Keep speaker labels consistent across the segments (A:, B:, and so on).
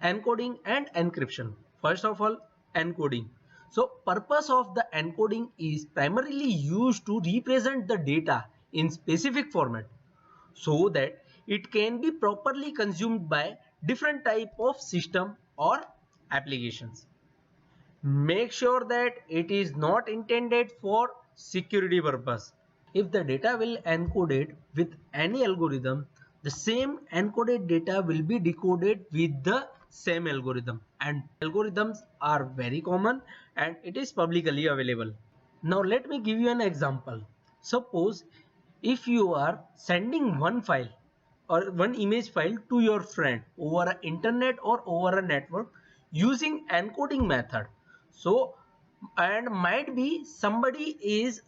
A: Encoding and encryption. First of all, encoding. So purpose of the encoding is primarily used to represent the data in specific format so that it can be properly consumed by different type of system or applications. Make sure that it is not intended for security purpose. If the data will encoded with any algorithm, the same encoded data will be decoded with the same algorithm, and algorithms are very common and it is publicly available. Now let me give you an example. Suppose if you are sending one file or one image file to your friend over a internet or over a network using encoding method. So, and might be somebody is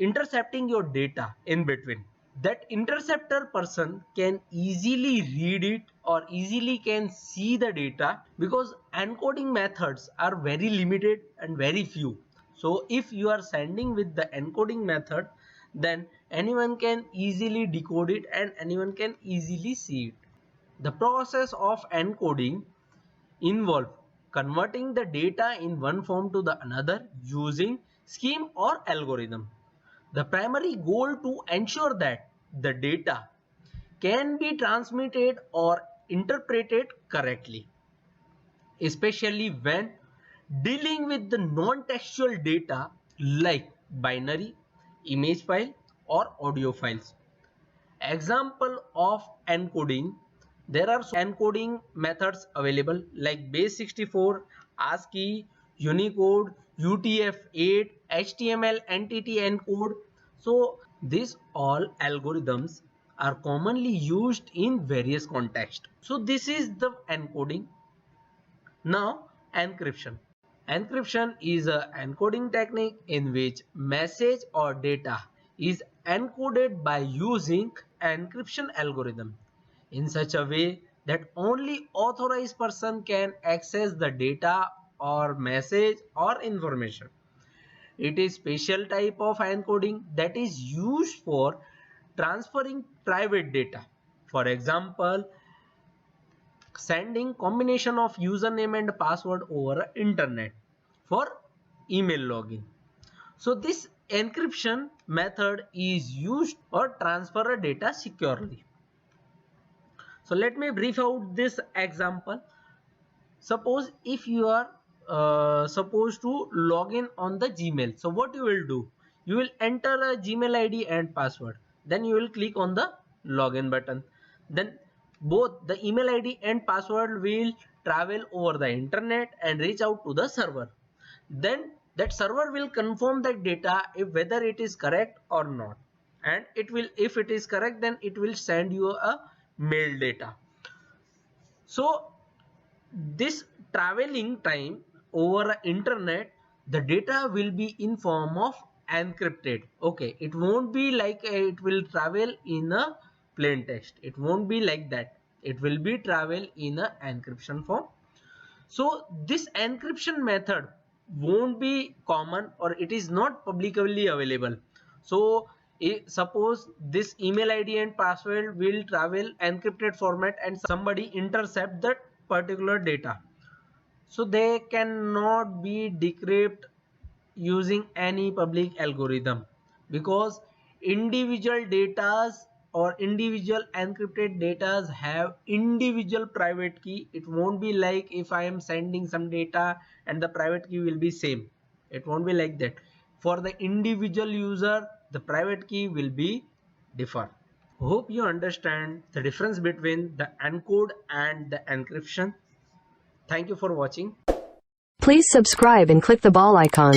A: intercepting your data in between. That interceptor person can easily read it or easily can see the data, because encoding methods are very limited and very few. So if you are sending with the encoding method, then anyone can easily decode it and anyone can easily see it. The process of encoding involve converting the data in one form to the another using scheme or algorithm. The primary goal to ensure that the data can be transmitted or interpreted correctly, especially when dealing with the non-textual data like binary, image file or audio files. Example of encoding: there are encoding methods available like base64, ASCII, Unicode, UTF-8, HTML entity encode. So these all algorithms are commonly used in various contexts. So this is the encoding. Now encryption. Encryption is a encoding technique in which message or data is encoded by using encryption algorithm in such a way that only authorized person can access the data or message or information. It is special type of encoding that is used for transferring private data. For example, sending combination of username and password over internet for email login. So this encryption method is used or transfer data securely. So let me brief out this example. Suppose if you are supposed to log in on the Gmail. So what you will do? You will enter a Gmail ID and password. Then you will click on the login button. Then both the email ID and password will travel over the internet and reach out to the server. Then that server will confirm that data if whether it is correct or not. And it will, if it is correct, then it will send you a mail data. So this traveling time over internet, the data will be in form of encrypted. Okay, it won't be like it will travel in a plain text. It won't be like that. It will be travel in a encryption form. So this encryption method won't be common or it is not publicly available. So suppose this email ID and password will travel encrypted format and somebody intercept that particular data. So they cannot be decrypted using any public algorithm, because individual datas or individual encrypted datas have individual private key. It won't be like if I am sending some data and the private key will be same. It won't be like that. For the individual user, the private key will be differ. Hope you understand the difference between the encode and the encryption. Thank you for watching.
B: Please subscribe and click the bell icon.